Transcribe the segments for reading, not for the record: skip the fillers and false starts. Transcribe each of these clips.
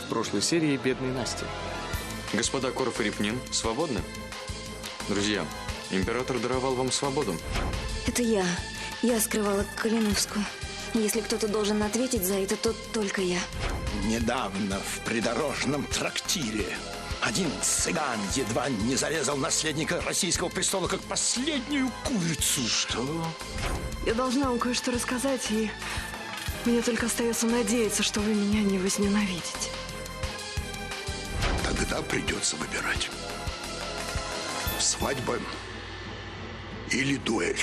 в прошлой серии «Бедной Насти». Господа Корф и Репнин свободны? Друзья, император даровал вам свободу. Это я. Я скрывала Калиновскую. Если кто-то должен ответить за это, то только я. Недавно в придорожном трактире один цыган едва не зарезал наследника российского престола как последнюю курицу. Что? Я должна вам кое-что рассказать, и мне только остается надеяться, что вы меня не возненавидите. Тогда придется выбирать. Свадьба или дуэль.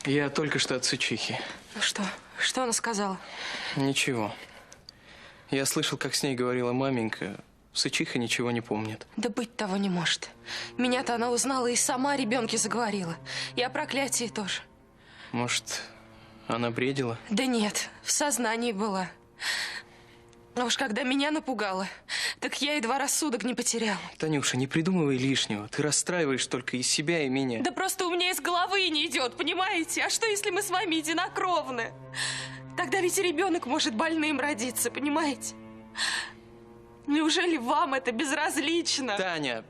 Я только что от Сычихи. Что? Что она сказала? Ничего. Я слышал, как с ней говорила маменька. Сычиха ничего не помнит. Да быть того не может. Меня-то она узнала и сама о ребенке заговорила. И о проклятии тоже. Может, она бредила? Да нет, в сознании была. А уж когда меня напугала, так я едва рассудок не потеряла. Танюша, не придумывай лишнего. Ты расстраиваешь только и себя, и меня. Да просто у меня из головы не идет, понимаете? А что, если мы с вами единокровны? Тогда ведь и ребенок может больным родиться, понимаете? Неужели вам это безразлично? Таня!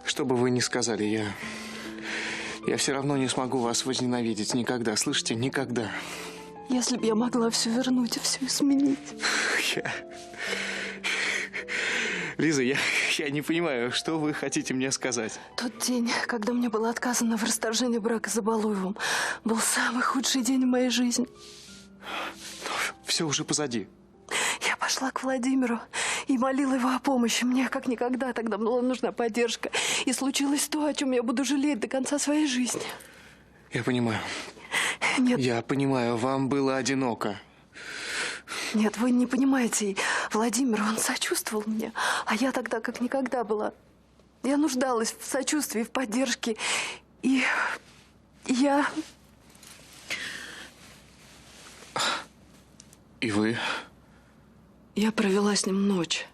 Что бы вы ни сказали, я все равно не смогу вас возненавидеть никогда, слышите? Никогда. Если бы я могла все вернуть и все изменить. Лиза, я не понимаю, что вы хотите мне сказать. Тот день, когда мне было отказано в расторжении брака с Балуевым, был самый худший день в моей жизни. Все уже позади. Я пошла к Владимиру и молила его о помощи. Мне как никогда тогда была нужна поддержка. И случилось то, о чем я буду жалеть до конца своей жизни. Я понимаю. Нет. Я понимаю, вам было одиноко. Нет, вы не понимаете. И Владимир, он сочувствовал мне. А я тогда как никогда была. Я нуждалась в сочувствии, в поддержке. И я... И вы? Я провела с ним ночь.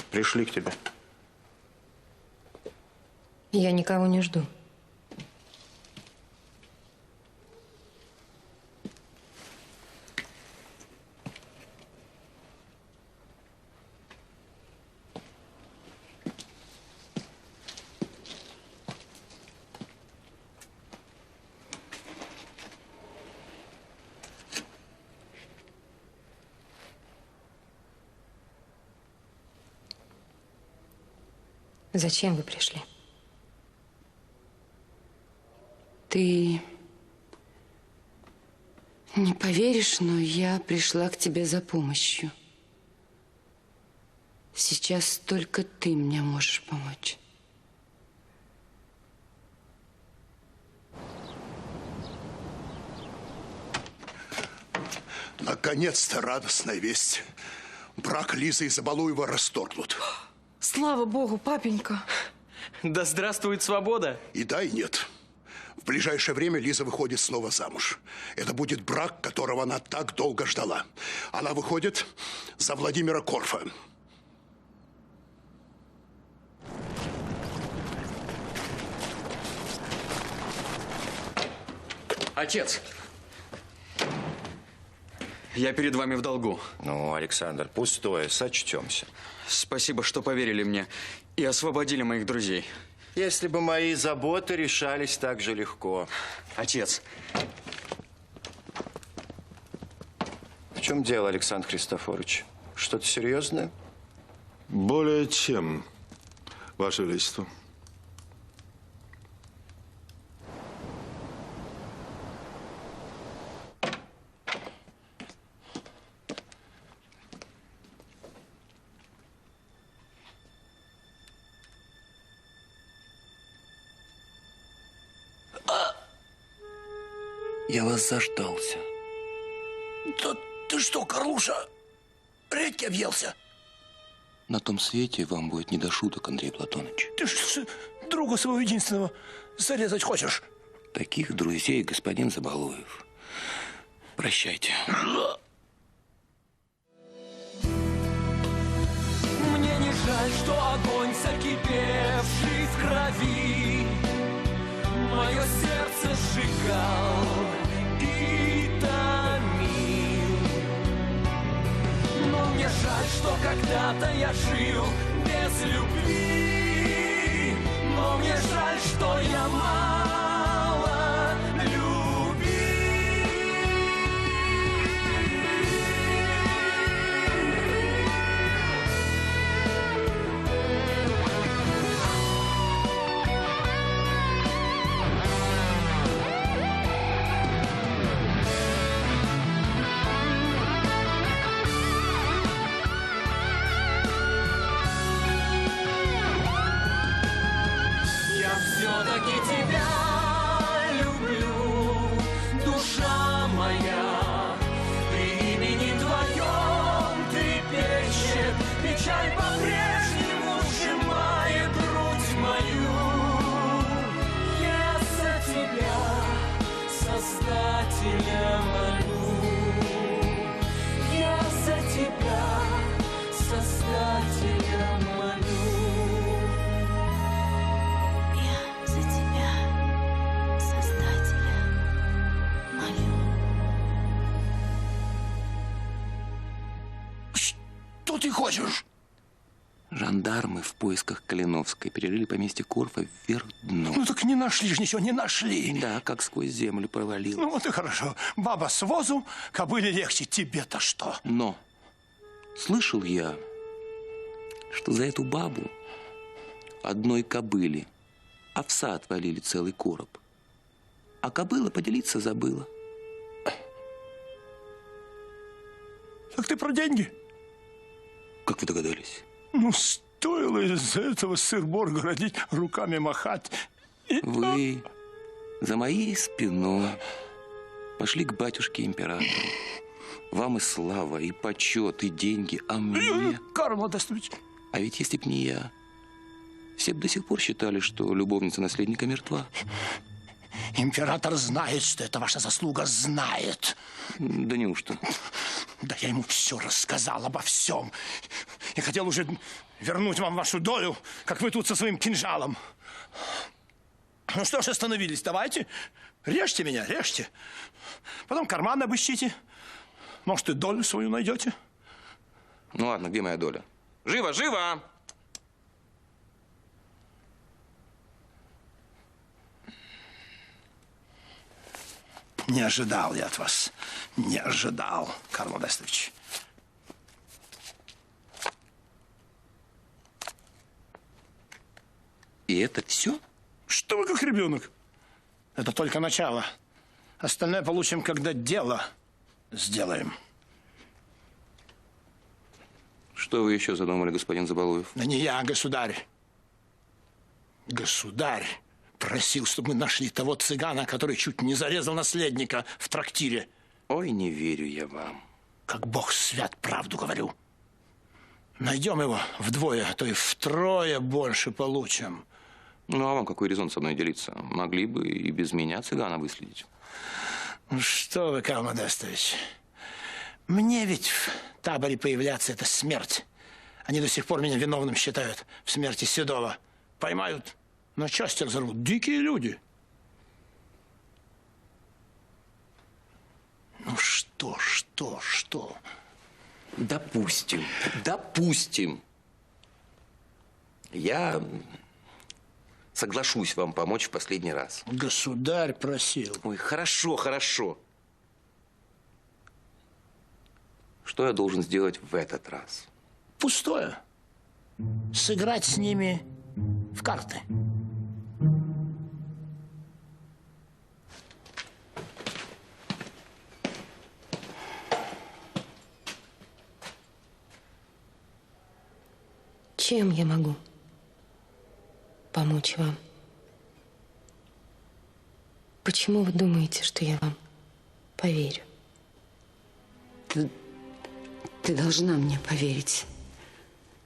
Пришли к тебе. Я никого не жду. Зачем вы пришли? Ты не поверишь, но я пришла к тебе за помощью. Сейчас только ты мне можешь помочь. Наконец-то радостная весть. Брак Лизы и Забалуева расторгнут. Слава Богу, папенька. Да здравствует свобода. И да, и нет. В ближайшее время Лиза выходит снова замуж. Это будет брак, которого она так долго ждала. Она выходит за Владимира Корфа. Отец! Я перед вами в долгу. Ну, Александр, пустое, сочтемся. Спасибо, что поверили мне и освободили моих друзей. Если бы мои заботы решались так же легко. Отец. В чем дело, Александр Христофорович? Что-то серьезное? Более чем, Ваше Величество. Я вас заждался. Да ты что, Карлуша, редьки объелся? На том свете вам будет не до шуток, Андрей Платоныч. Ты ж друга своего единственного зарезать хочешь? Таких друзей, господин Забалуев. Прощайте. Мне не жаль, что огонь, закипевший в крови, мое сердце сжигал и томил. Но мне жаль, что когда-то я жил без любви. Но мне жаль, что я мало любил. Все-таки тебя люблю, душа моя. При имени твоем трепещет, печаль по-прежнему сжимает грудь мою. Я за тебя, Создателя, молю. Я за тебя, Создателя, молю. Что ты хочешь? Жандармы в поисках Калиновской перерыли поместье Корфа вверх дном. Ну так не нашли же, ничего не нашли. Да, как сквозь землю провалилось. Ну вот и хорошо. Баба с возу, кобыле легче. Тебе-то что? Но слышал я, что за эту бабу одной кобыле овса отвалили целый короб. А кобыла поделиться забыла. Так ты про деньги? Как вы догадались? Ну, стоило из-за этого сыр-бор городить, руками махать. Вы за моей спиной пошли к батюшке императору. Вам и слава, и почет, и деньги, а мне... Карл Модестович. А ведь если б не я, все бы до сих пор считали, что любовница наследника мертва. Император знает, что это ваша заслуга, знает. Да неужто? Да я ему все рассказал, обо всем. Я хотел уже вернуть вам вашу долю, как вы тут со своим кинжалом. Ну что ж остановились, давайте. Режьте меня, режьте. Потом карман обыщите. Может, и долю свою найдете. Ну ладно, где моя доля? Живо, живо! Не ожидал я от вас. Не ожидал, Карл Модестович. И это все? Что вы как ребенок? Это только начало. Остальное получим, когда дело сделаем. Что вы еще задумали, господин Забалуев? Да не я, государь. Государь просил, чтобы мы нашли того цыгана, который чуть не зарезал наследника в трактире. Ой, не верю я вам. Как Бог свят, правду говорю. Найдем его вдвое, а то и втрое больше получим. Ну, а вам какой резон со мной делиться? Могли бы и без меня цыгана выследить. Ну, что вы, Карл Модестович. Мне ведь в таборе появляться – это смерть. Они до сих пор меня виновным считают в смерти Седова. Поймают, на части разорвут. Дикие люди. Ну, что? Допустим. Я соглашусь вам помочь в последний раз. Государь просил. Ой, хорошо. Что я должен сделать в этот раз? Пустое. Сыграть с ними в карты. Чем я могу помочь вам? Почему вы думаете, что я вам Поверю. Ты должна мне поверить.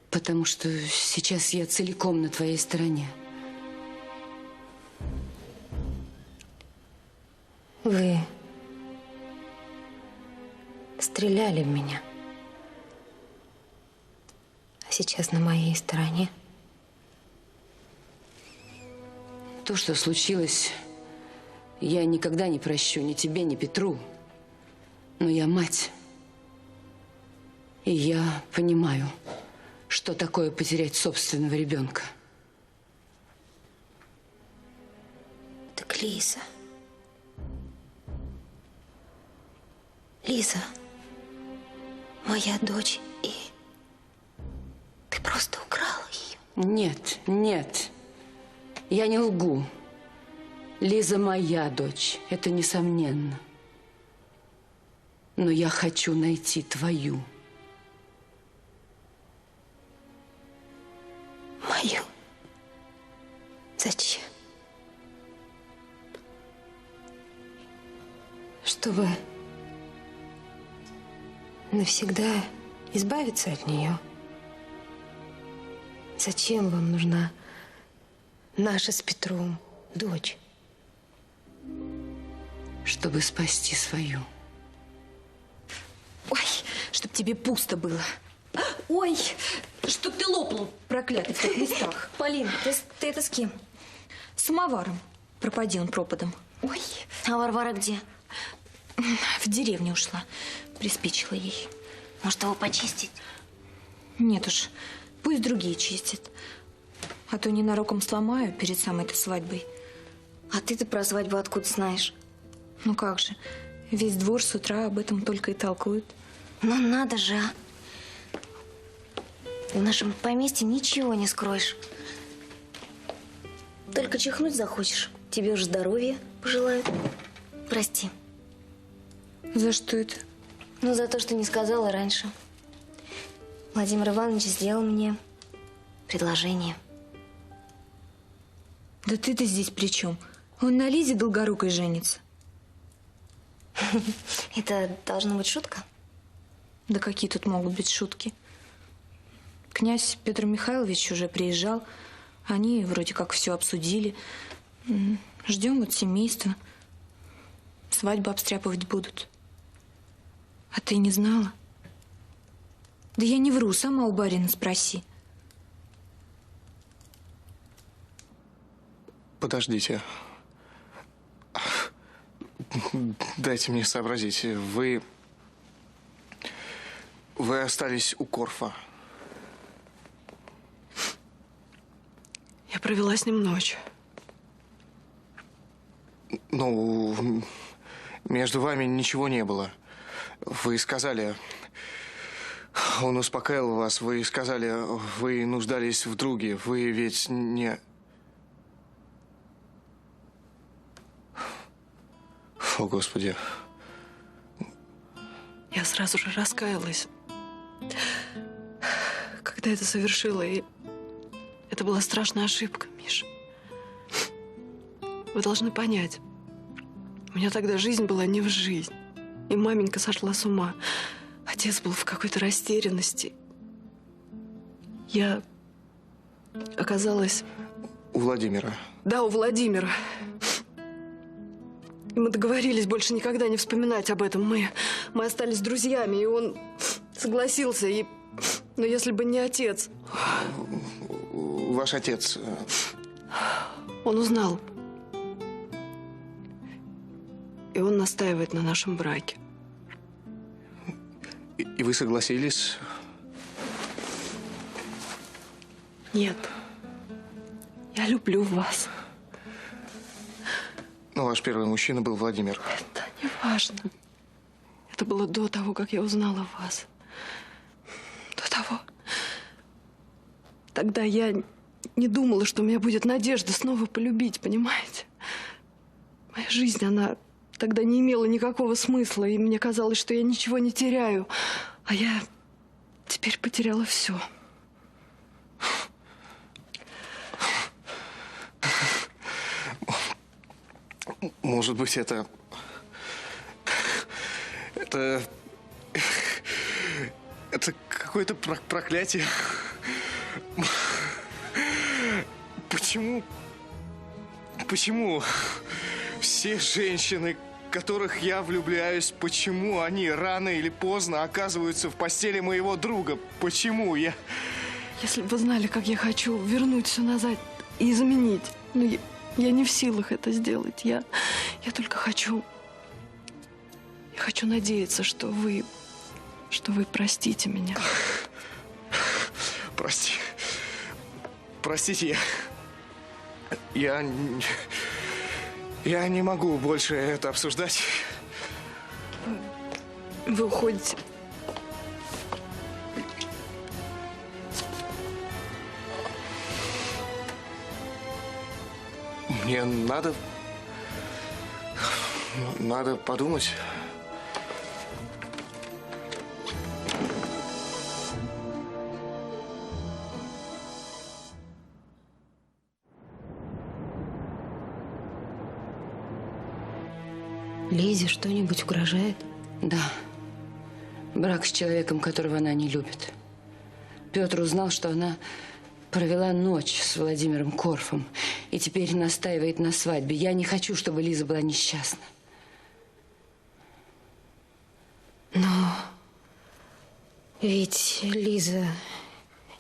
Потому что сейчас я целиком на твоей стороне. Вы стреляли в меня. А сейчас на моей стороне. То, что случилось, я никогда не прощу ни тебе, ни Петру. Но я мать. И я понимаю, что такое потерять собственного ребенка. Так Лиза. Лиза. Моя дочь, и ты просто украла ее. Нет, нет. Я не лгу. Лиза моя дочь. Это несомненно. Но я хочу найти твою. Мою? Зачем? Чтобы навсегда избавиться от нее. Зачем вам нужна наша с Петром дочь? Чтобы спасти свою. Ой, чтоб тебе пусто было. Ой, чтоб ты лопнул, проклятый, в тех местах. Полин, ты это с кем? С самоваром. Пропади он пропадом. Ой. А Варвара где? В деревню ушла. Приспичила ей. Может, его почистить? Нет уж, пусть другие чистят. А то ненароком сломаю перед самой-то свадьбой. А ты-то про свадьбу откуда знаешь? Ну как же, весь двор с утра об этом только и толкует. Ну надо же, а. В нашем поместье ничего не скроешь. Только чихнуть захочешь. Тебе уж здоровья пожелают. Прости. За что это? Ну, за то, что не сказала раньше. Владимир Иванович сделал мне предложение. Да ты-то здесь при чем? Он на Лизе Долгорукой женится. Это должна быть шутка? Да какие тут могут быть шутки? Князь Петр Михайлович уже приезжал. Они вроде как все обсудили. Ждем вот семейства. Свадьбу обстряпывать будут. А ты не знала? Да я не вру, сама у барина спроси. Подождите. Дайте мне сообразить. Вы остались у Корфа. Я провела с ним ночь. Ну, между вами ничего не было. Вы сказали... Он успокаивал вас. Вы сказали, вы нуждались в друге. Вы ведь не... О, Господи. Я сразу же раскаялась, когда это совершила, и это была страшная ошибка, Миша. Вы должны понять, у меня тогда жизнь была не в жизнь, и маменька сошла с ума. Отец был в какой-то растерянности. Я оказалась... У Владимира. Да, у Владимира. И мы договорились больше никогда не вспоминать об этом. Мы остались друзьями, и он согласился. Но если бы не отец... Ваш отец... Он узнал. И он настаивает на нашем браке. И вы согласились? Нет. Я люблю вас. Но ваш первый мужчина был Владимир. Это не важно. Это было до того, как я узнала вас. До того. Тогда я не думала, что у меня будет надежда снова полюбить, понимаете? Моя жизнь, она тогда не имела никакого смысла, и мне казалось, что я ничего не теряю. А я теперь потеряла все. Может быть, это Это какое-то проклятие. Почему все женщины, в которых я влюбляюсь, почему они рано или поздно оказываются в постели моего друга? Почему я... Если бы вы знали, как я хочу вернуть все назад и изменить. Но я не в силах это сделать. Я только хочу... Я хочу надеяться, что вы простите меня. Простите, я не могу больше это обсуждать. Вы уходите. Мне надо подумать. Лизе что-нибудь угрожает? Да. Брак с человеком, которого она не любит. Петр узнал, что она провела ночь с Владимиром Корфом и теперь настаивает на свадьбе. Я не хочу, чтобы Лиза была несчастна. Но ведь Лиза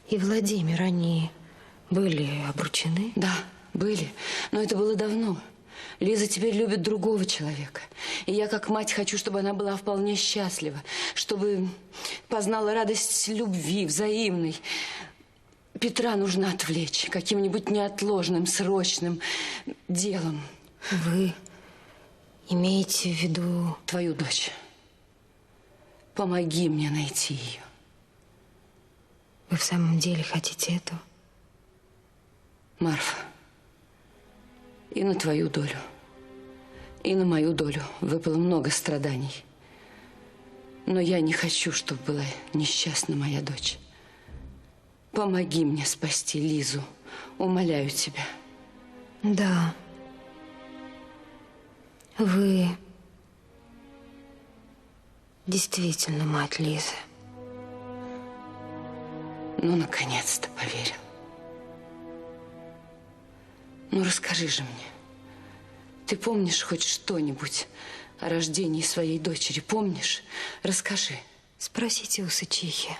и Владимир, они были обручены? Да, были. Но это было давно. Лиза теперь любит другого человека. И я, как мать, хочу, чтобы она была вполне счастлива. Чтобы познала радость любви, взаимной. Петра нужно отвлечь каким-нибудь неотложным, срочным делом. Вы имеете в виду... Твою дочь. Помоги мне найти ее. Вы в самом деле хотите этого? Марфа, и на твою долю, и на мою долю выпало много страданий. Но я не хочу, чтобы была несчастна моя дочь. Помоги мне спасти Лизу. Умоляю тебя. Да. Вы действительно мать Лизы. Ну, наконец-то поверил. Ну, расскажи же мне. Ты помнишь хоть что-нибудь о рождении своей дочери? Помнишь? Расскажи. Спросите у Сычихи.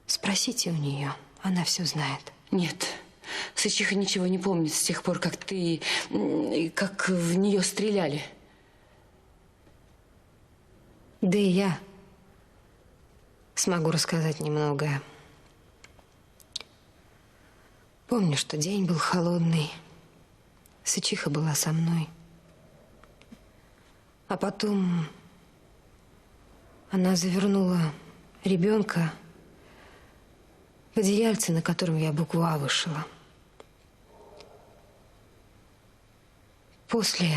Спросите у нее. Она все знает. Нет. Сычиха ничего не помнит с тех пор, как ты... как в нее стреляли. Да и я смогу рассказать немногое. Помню, что день был холодный. Сычиха была со мной. А потом она завернула ребенка в одеяльце, на котором я букву «А» вышила. После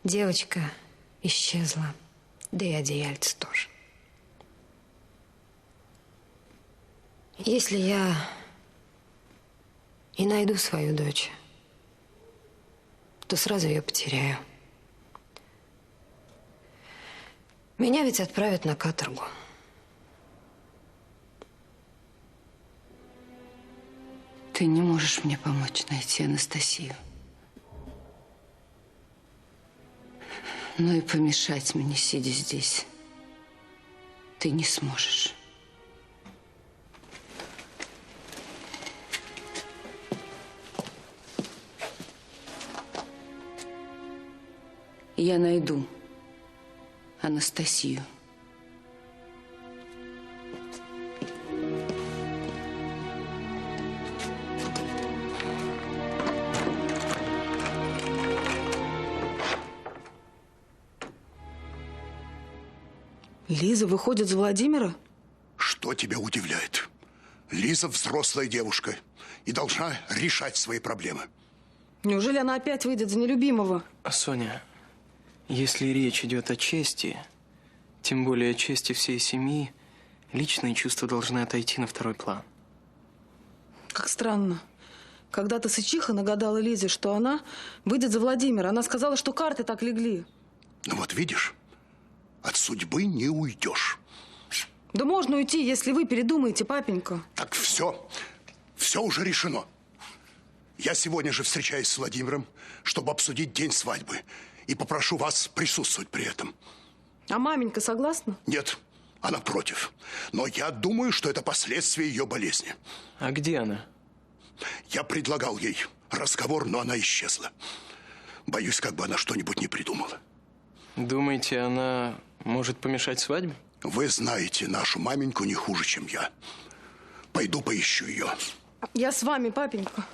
девочка исчезла, да и одеяльце тоже. Если я и найду свою дочь, то сразу ее потеряю. Меня ведь отправят на каторгу. Ты не можешь мне помочь найти Анастасию. Но и помешать мне, сидя здесь, ты не сможешь. Я найду Анастасию. Лиза выходит за Владимира? Что тебя удивляет? Лиза взрослая девушка и должна решать свои проблемы. Неужели она опять выйдет за нелюбимого? Соня, если речь идет о чести, тем более о чести всей семьи, личные чувства должны отойти на второй план. Как странно. Когда-то Сычиха нагадала Лизе, что она выйдет за Владимира. Она сказала, что карты так легли. Ну вот видишь, от судьбы не уйдешь. Да можно уйти, если вы передумаете, папенька. Так все уже решено. Я сегодня же встречаюсь с Владимиром, чтобы обсудить день свадьбы. И попрошу вас присутствовать при этом. А маменька согласна? Нет, она против. Но я думаю, что это последствия ее болезни. А где она? Я предлагал ей разговор, но она исчезла. Боюсь, как бы она что-нибудь не придумала. Думаете, она может помешать свадьбе? Вы знаете нашу маменьку не хуже, чем я. Пойду поищу ее. Я с вами, папенька.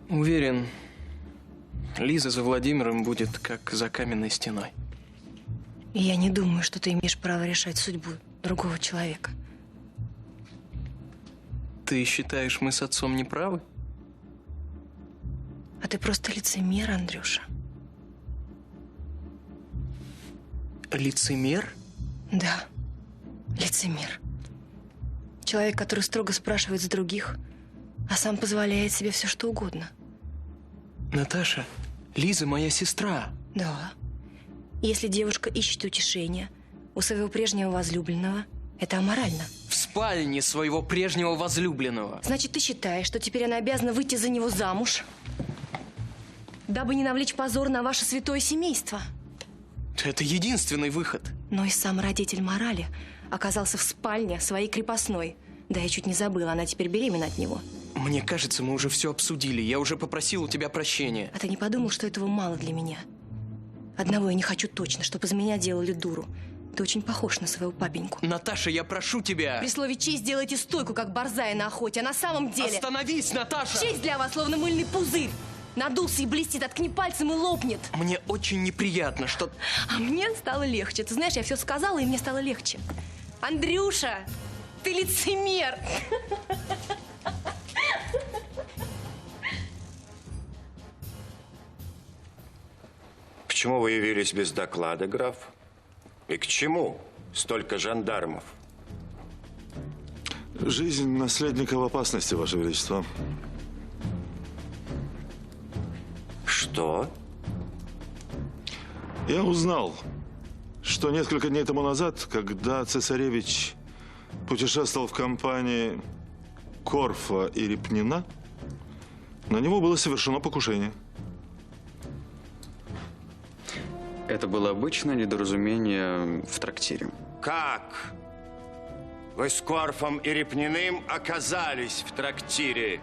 Уверен, Лиза за Владимиром будет как за каменной стеной. Я не думаю, что ты имеешь право решать судьбу другого человека. Ты считаешь, мы с отцом не правы? А ты просто лицемер, Андрюша. Лицемер? Да, лицемер. Человек, который строго спрашивает с других, а сам позволяет себе все, что угодно. Наташа, Лиза моя сестра. Да. Если девушка ищет утешения у своего прежнего возлюбленного, это аморально. В спальне своего прежнего возлюбленного. Значит, ты считаешь, что теперь она обязана выйти за него замуж, дабы не навлечь позор на ваше святое семейство? Это единственный выход. Но и сам родитель морали оказался в спальне своей крепостной. Да, я чуть не забыла, она теперь беременна от него. Мне кажется, мы уже все обсудили. Я уже попросил у тебя прощения. А ты не подумал, что этого мало для меня? Одного я не хочу точно, чтобы из меня делали дуру. Ты очень похож на своего папеньку. Наташа, я прошу тебя. При слове «честь» делайте стойку, как борзая на охоте. А на самом деле... Остановись, Наташа! Честь для вас, словно мыльный пузырь. Надулся и блестит, откни пальцем и лопнет. Мне очень неприятно, что... А мне стало легче. Ты знаешь, я все сказала, и мне стало легче. Андрюша, ты лицемер. Почему вы явились без доклада, граф? И к чему столько жандармов? Жизнь наследника в опасности, Ваше Величество. Что? Я узнал, что несколько дней тому назад, когда цесаревич путешествовал в компании Корфа и Репнина, на него было совершено покушение. Это было обычное недоразумение в трактире. Как вы с Корфом и Репниным оказались в трактире?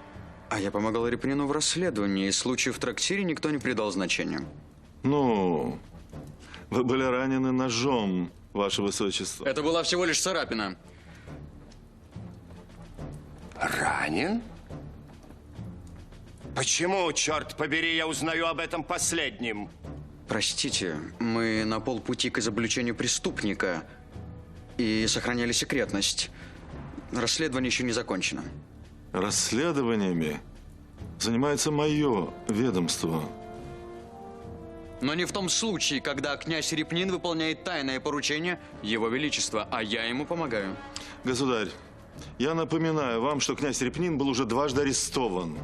А я помогал Репнину в расследовании, и случаю в трактире никто не придал значения. Ну, вы были ранены ножом, Ваше Высочество. Это была всего лишь царапина. Ранен? Почему, черт побери, я узнаю об этом последним? Простите, мы на полпути к изобличению преступника и сохраняли секретность. Расследование еще не закончено. Расследованиями занимается мое ведомство. Но не в том случае, когда князь Репнин выполняет тайное поручение Его Величества, а я ему помогаю. Государь, я напоминаю вам, что князь Репнин был уже дважды арестован.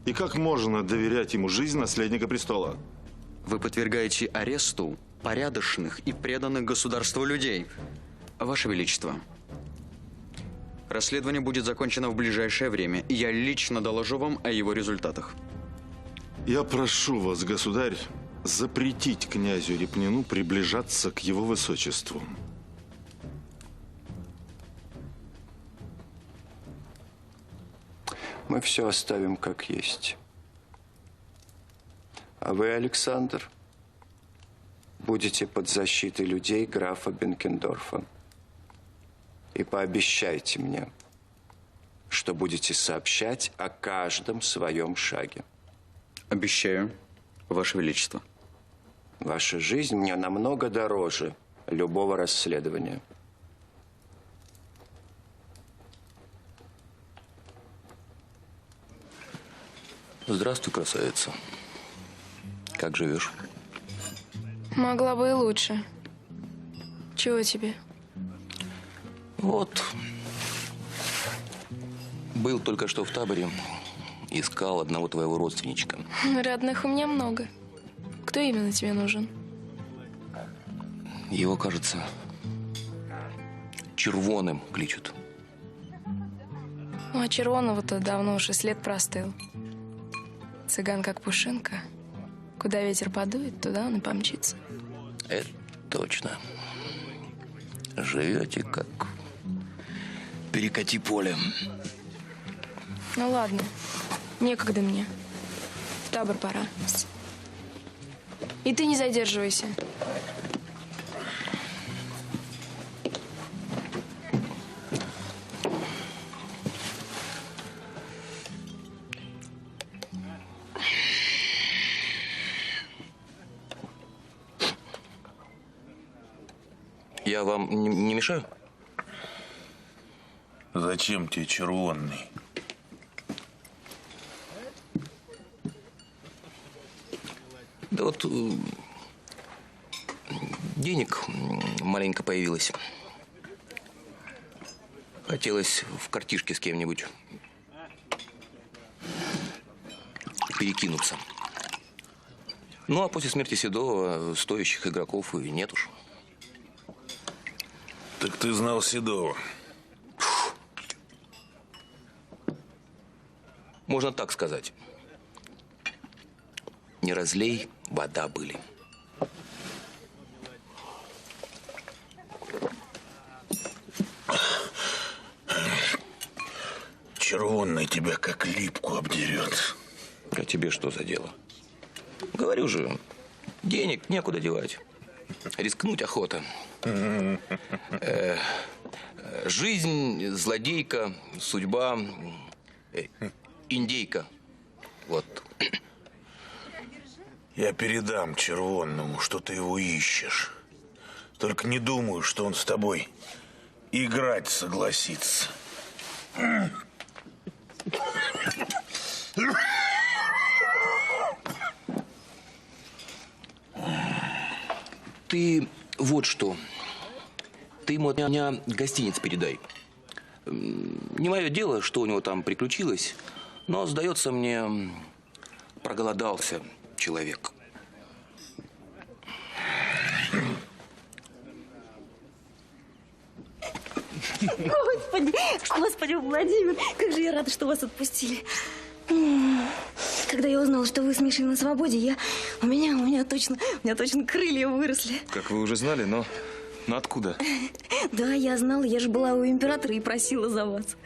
И как можно доверять ему жизнь наследника престола? Вы подвергаете аресту порядочных и преданных государству людей. Ваше Величество, расследование будет закончено в ближайшее время, и я лично доложу вам о его результатах. Я прошу вас, государь, запретить князю Репнину приближаться к его высочеству. Мы все оставим как есть. А вы, Александр, будете под защитой людей графа Бенкендорфа. И пообещайте мне, что будете сообщать о каждом своем шаге. Обещаю, Ваше Величество. Ваша жизнь мне намного дороже любого расследования. Здравствуй, красавица. Как живешь? Могла бы и лучше. Чего тебе? Вот. Был только что в таборе. Искал одного твоего родственничка. Родных у меня много. Кто именно тебе нужен? Его, кажется, Червоным кличут. Ну, а Червонова-то давно уж и след простыл. Цыган как пушинка. Куда ветер подует, туда он и помчится. Это точно. Живете как перекати поле. Ну ладно, некогда мне. В табор пора. И ты не задерживайся. Я вам не мешаю? Зачем тебе червонный? Да вот денег маленько появилось. Хотелось в картишке с кем-нибудь перекинуться. Ну, а после смерти Седова стоящих игроков и нет уж. Так ты знал Седова? Можно так сказать. Не разлей, вода были. Червонный тебя как липку обдерет. А тебе что за дело? Говорю же, денег некуда девать. Рискнуть охота. Жизнь, злодейка, судьба, индейка. Вот. Я передам Червонному, что ты его ищешь. Только не думаю, что он с тобой играть согласится. Ты вот что. Ты ему от меня гостиниц передай. Не мое дело, что у него там приключилось, но, сдается мне, проголодался человек. Господи, Владимир, как же я рада, что вас отпустили. Когда я узнала, что вы с Мишей на свободе, у меня точно крылья выросли. Как вы уже знали, но откуда? Да, я знала, я же была у императора и просила за вас.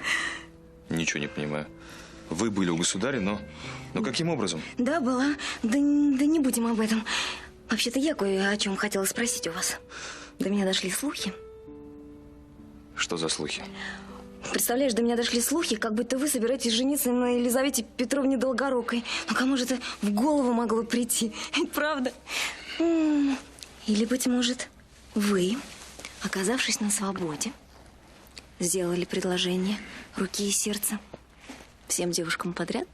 Ничего не понимаю. Вы были у государя, но каким образом? Да, была. Да не будем об этом. Вообще-то я кое о чем хотела спросить у вас. До меня дошли слухи. Что за слухи? Представляешь, до меня дошли слухи, как будто вы собираетесь жениться на Елизавете Петровне Долгорукой. Ну, кому же это в голову могло прийти? Правда? Или, быть может, вы, оказавшись на свободе, сделали предложение руки и сердца всем девушкам подряд?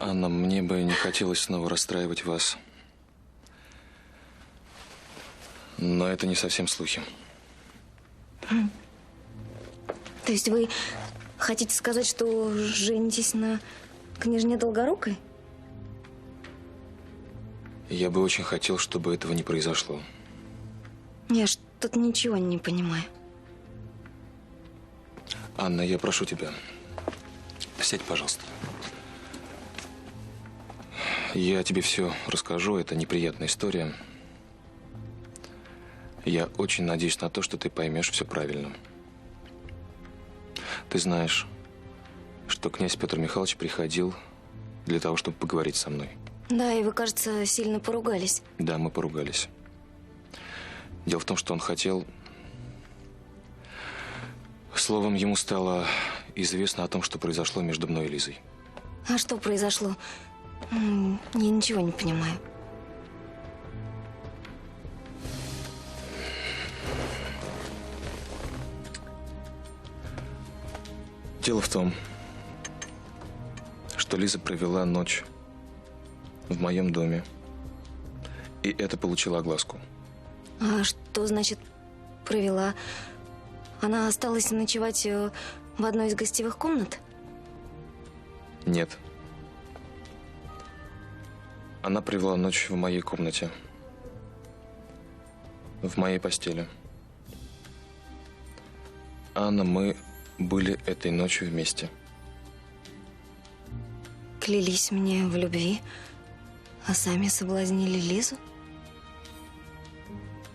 Анна, мне бы не хотелось снова расстраивать вас. Но это не совсем слухи. То есть вы хотите сказать, что женитесь на княжне Долгорукой? Я бы очень хотел, чтобы этого не произошло. Я что-то ничего не понимаю. Анна, я прошу тебя, сядь, пожалуйста. Я тебе все расскажу, это неприятная история. Я очень надеюсь на то, что ты поймешь все правильно. Ты знаешь, что князь Петр Михайлович приходил для того, чтобы поговорить со мной. Да, и вы, кажется, сильно поругались. Да, мы поругались. Дело в том, что он хотел... Словом, ему стало известно о том, что произошло между мной и Лизой. А что произошло? Я ничего не понимаю. Дело в том, что Лиза провела ночь в моем доме, и это получило огласку. А что значит провела? Она осталась ночевать В одной из гостевых комнат? Нет. Она провела ночь в моей комнате. В моей постели. Анна, мы были этой ночью вместе. Клялись мне в любви, а сами соблазнили Лизу?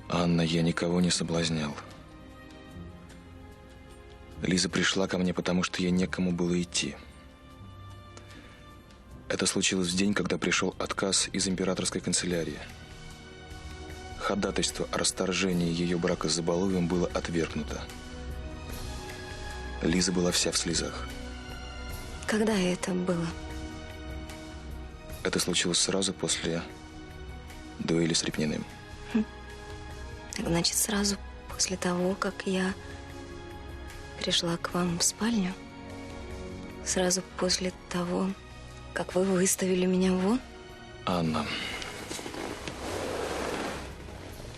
Анна, я никого не соблазнял. Лиза пришла ко мне, потому что ей некому было идти. Это случилось в день, когда пришел отказ из императорской канцелярии. Ходатайство о расторжении ее брака с Забалуевым было отвергнуто. Лиза была вся в слезах. Когда это было? Это случилось сразу после дуэли с Репниным. Так значит, сразу после того, как я пришла к вам в спальню? Сразу после того, как вы выставили меня вон? Анна,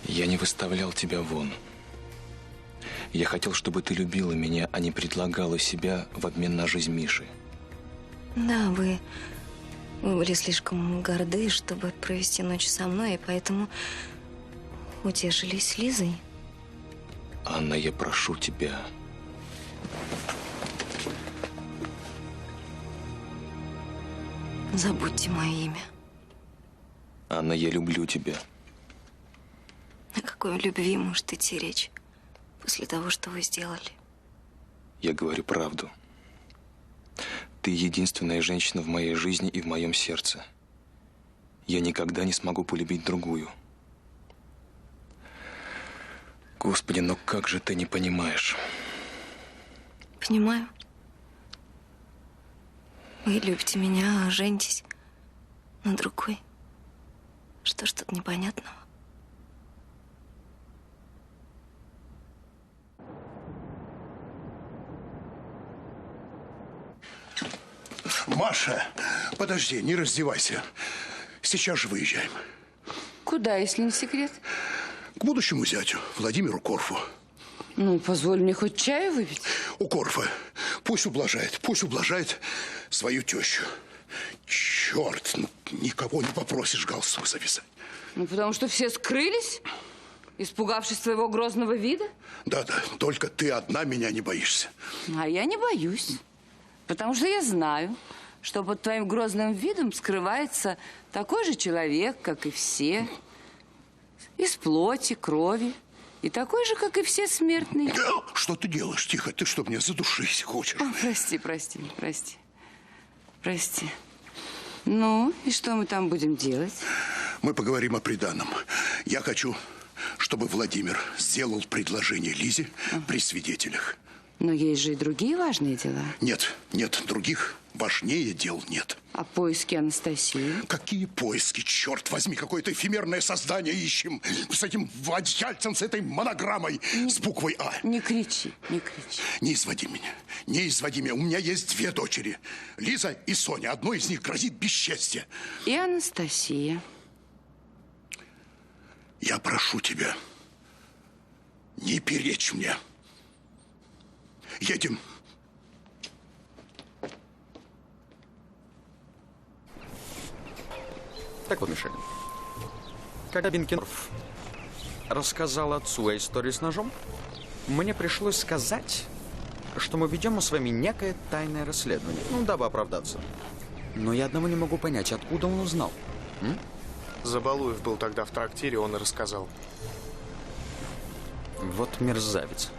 я не выставлял тебя вон. Я хотел, чтобы ты любила меня, а не предлагала себя в обмен на жизнь Миши. Да, вы были слишком горды, чтобы провести ночь со мной, и поэтому утешились с Лизой. Анна, я прошу тебя. Забудьте мое имя. Анна, я люблю тебя. О какой любви может идти речь после того, что вы сделали? Я говорю правду. Ты единственная женщина в моей жизни и в моем сердце. Я никогда не смогу полюбить другую. Господи, но как же ты не понимаешь? Понимаю. Вы любите меня, а женитесь на другой. Что ж тут непонятного? Маша, подожди, не раздевайся. Сейчас же выезжаем. Куда, если не секрет? К будущему зятю, Владимиру Корфу. Ну, позволь мне хоть чаю выпить. У Корфа. Пусть ублажает свою тещу. Черт, ну, никого не попросишь галстук завязать. Ну, потому что все скрылись, испугавшись твоего грозного вида? Да-да, только ты одна меня не боишься. А я не боюсь, потому что я знаю, что под твоим грозным видом скрывается такой же человек, как и все, из плоти, крови, и такой же, как и все смертные. Что ты делаешь? Тихо, ты что, мне задушить хочешь? О, прости. Ну, и что мы там будем делать? Мы поговорим о приданом. Я хочу, чтобы Владимир сделал предложение Лизе при свидетелях. Но есть же и другие важные дела. Нет, других важнее дел нет. А поиски Анастасии? Какие поиски? Черт возьми, какое-то эфемерное создание ищем. С этим одеяльцем, с этой монограммой, с буквой А. Не кричи. Не изводи меня. У меня есть 2 дочери. Лиза и Соня. Одной из них грозит бесчестье. И Анастасия. Я прошу тебя, не перечь мне. Едем. Так вот, Мишель, когда Бенкендорф рассказал отцу о истории с ножом, мне пришлось сказать, что мы ведем с вами некое тайное расследование, дабы оправдаться. Но я одного не могу понять, откуда он узнал. Забалуев был тогда в трактире, он и рассказал. Вот мерзавец.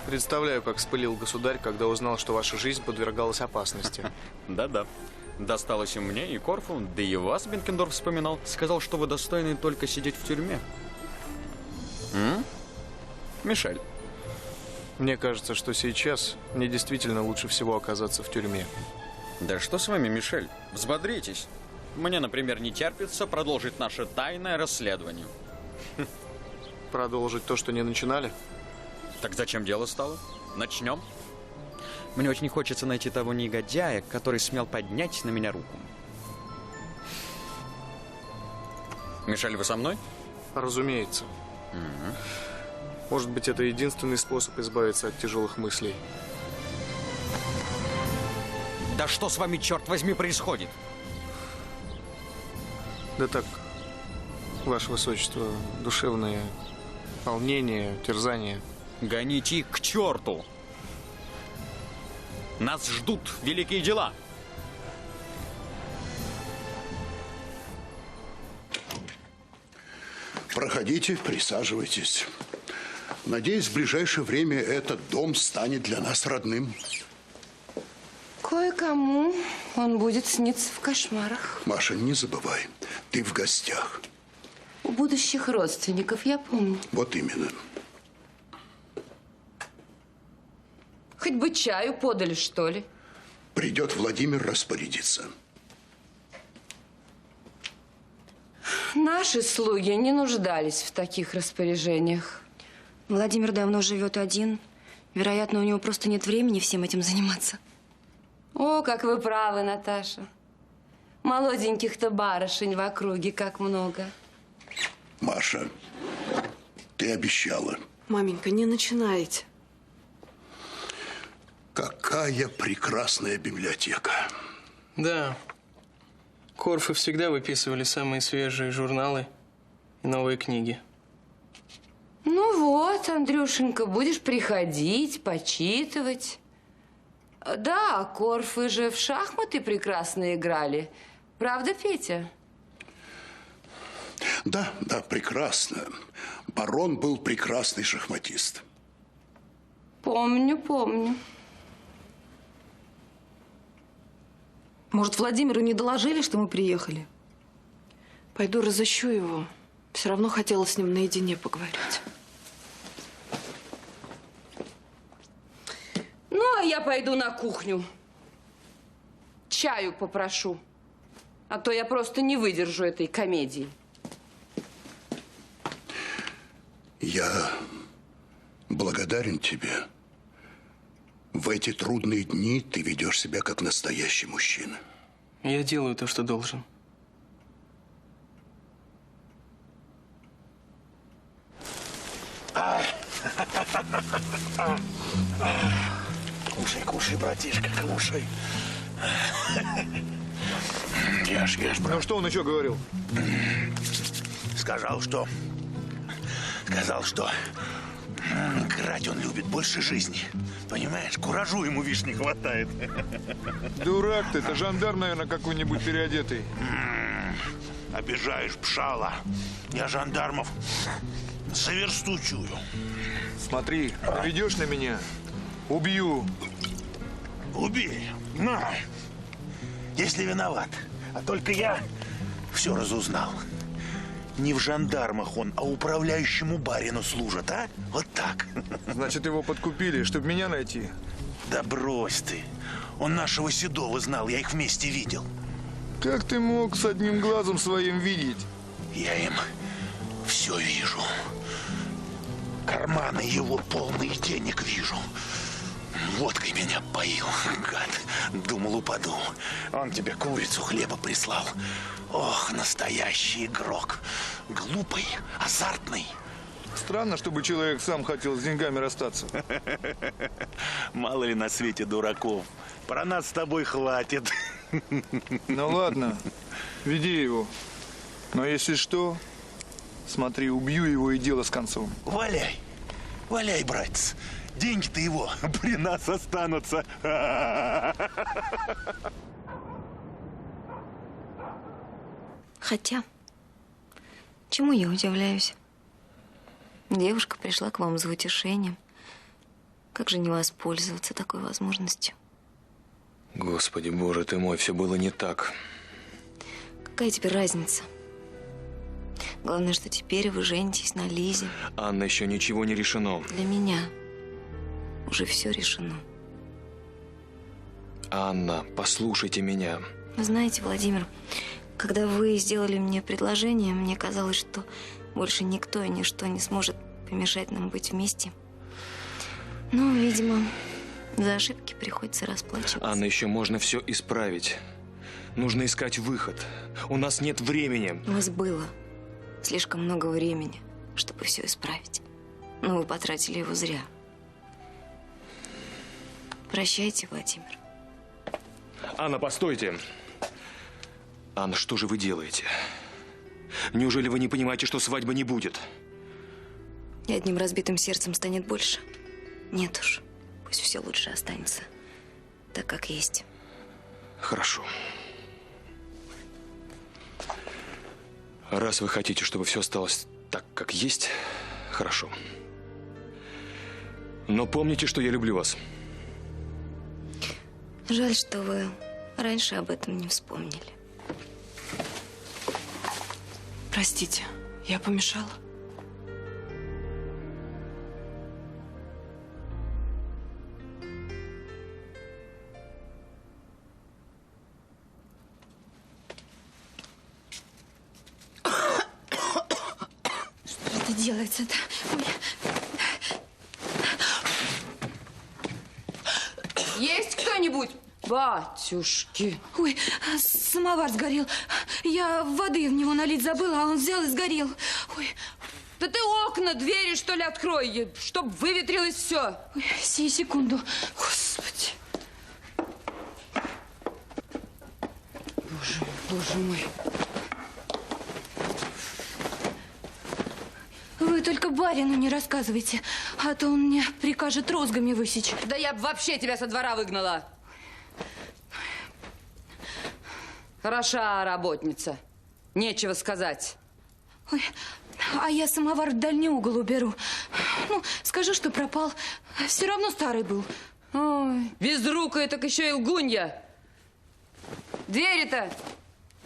Представляю, как вспылил государь, когда узнал, что ваша жизнь подвергалась опасности. Да-да. Досталось и мне, и Корфу, да и вас Бенкендорф вспоминал. Сказал, что вы достойны только сидеть в тюрьме. Мишель. Мне кажется, что сейчас мне действительно лучше всего оказаться в тюрьме. Да что с вами, Мишель? Взбодритесь. Мне, например, не терпится продолжить наше тайное расследование. Продолжить то, что не начинали? Так зачем дело стало? Начнем. Мне очень хочется найти того негодяя, который смел поднять на меня руку. Мишель, вы со мной? Разумеется. Может быть, это единственный способ избавиться от тяжелых мыслей. Да что с вами, черт возьми, происходит? Да так, Ваше Высочество, душевное волнение, терзание. Гоните их к черту! Нас ждут великие дела! Проходите, присаживайтесь. Надеюсь, в ближайшее время этот дом станет для нас родным. Кое-кому он будет сниться в кошмарах. Маша, не забывай, ты в гостях. У будущих родственников, я помню. Вот именно. Хоть бы чаю подали, что ли. Придет Владимир распорядиться. Наши слуги не нуждались в таких распоряжениях. Владимир давно живет один. Вероятно, у него просто нет времени всем этим заниматься. О, как вы правы, Наташа. Молоденьких-то барышень в округе как много. Маша, ты обещала. Маменька, не начинайте. Какая прекрасная библиотека. Да. Корфы всегда выписывали самые свежие журналы и новые книги. Ну вот, Андрюшенька, будешь приходить, почитывать. Да, Корфы же в шахматы прекрасно играли. Правда, Петя? Да, прекрасно. Барон был прекрасный шахматист. Помню, помню. Может, Владимиру не доложили, что мы приехали? Пойду разыщу его. Все равно хотела с ним наедине поговорить. Ну, а я пойду на кухню. Чаю попрошу. А то я просто не выдержу этой комедии. Я благодарен тебе. В эти трудные дни ты ведешь себя как настоящий мужчина. Я делаю то, что должен. Кушай, братишка, кушай. Ешь, брат. Ну что он еще говорил? Сказал, что играть он любит больше жизни. Понимаешь, куражу ему, видишь, не хватает. Дурак ты, это жандарм, наверное, какой-нибудь переодетый. Обижаешь, пшала. Я жандармов за версту чую. Смотри, наведешь на меня, убью. Убей. На. Если виноват. А только я все разузнал. Не в жандармах он, а управляющему барину служит, а? Вот так. Значит, его подкупили, чтобы меня найти? Да брось ты. Он нашего Седова знал, я их вместе видел. Как ты мог с одним глазом своим видеть? Я им все вижу. Карманы его полные денег вижу. Водкой меня поил, гад. Думал, упаду. Он тебе курицу хлеба прислал. Ох, настоящий игрок. Глупый, азартный. Странно, чтобы человек сам хотел с деньгами расстаться. Мало ли на свете дураков. Про нас с тобой хватит. Ну ладно, веди его. Но если что, смотри, убью его и дело с концом. Валяй, валяй, братец. Деньги-то его при нас останутся. Хотя, чему я удивляюсь? Девушка пришла к вам за утешением. Как же не воспользоваться такой возможностью? Господи, Боже ты мой, все было не так. Какая теперь разница? Главное, что теперь вы женитесь на Лизе. Анна, еще ничего не решено. Для меня уже все решено. Анна, послушайте меня. Вы знаете, Владимир, когда вы сделали мне предложение, мне казалось, что больше никто и ничто не сможет помешать нам быть вместе. Но, видимо, за ошибки приходится расплачиваться. Анна, еще можно все исправить. Нужно искать выход. У нас нет времени. У вас было слишком много времени, чтобы все исправить. Но вы потратили его зря. Прощайте, Владимир. Анна, постойте. Анна, что же вы делаете? Неужели вы не понимаете, что свадьбы не будет? И одним разбитым сердцем станет больше? Нет уж. Пусть все лучше останется так, как есть. Хорошо. Раз вы хотите, чтобы все осталось так, как есть, хорошо. Но помните, что я люблю вас. Жаль, что вы раньше об этом не вспомнили. Простите, я помешала? Что это делается-то? Есть кто-нибудь? Батюшки. Ой, самовар сгорел. Я воды в него налить забыла, а он взял и сгорел. Ой. Да ты окна, двери, что ли, открой, чтоб выветрилось все. Ой, сию секунду. Господи. Боже мой. Вы только барину не рассказывайте, а то он мне прикажет розгами высечь. Да я бы вообще тебя со двора выгнала. Хороша работница. Нечего сказать. Ой, а я самовар в дальний угол уберу. Ну, скажу, что пропал. Все равно старый был. Ой, безрукая, так еще и лгунья. Двери-то,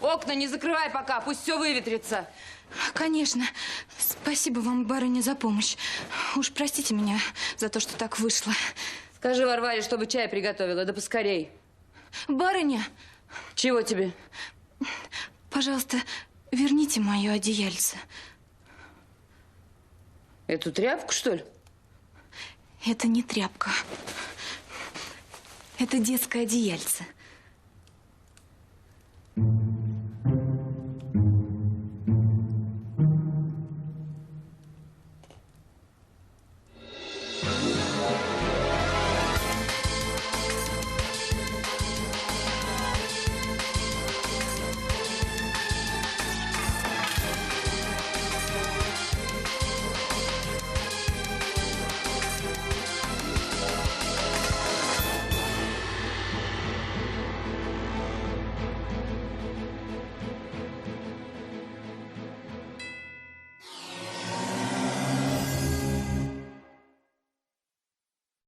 окна не закрывай пока, пусть все выветрится. Конечно. Спасибо вам, барыня, за помощь. Уж простите меня за то, что так вышло. Скажи Варваре, чтобы чай приготовила, да поскорей. Барыня! Чего тебе? Пожалуйста, верните мое одеяльце. Эту тряпку, что ли? Это не тряпка. Это детское одеяльце.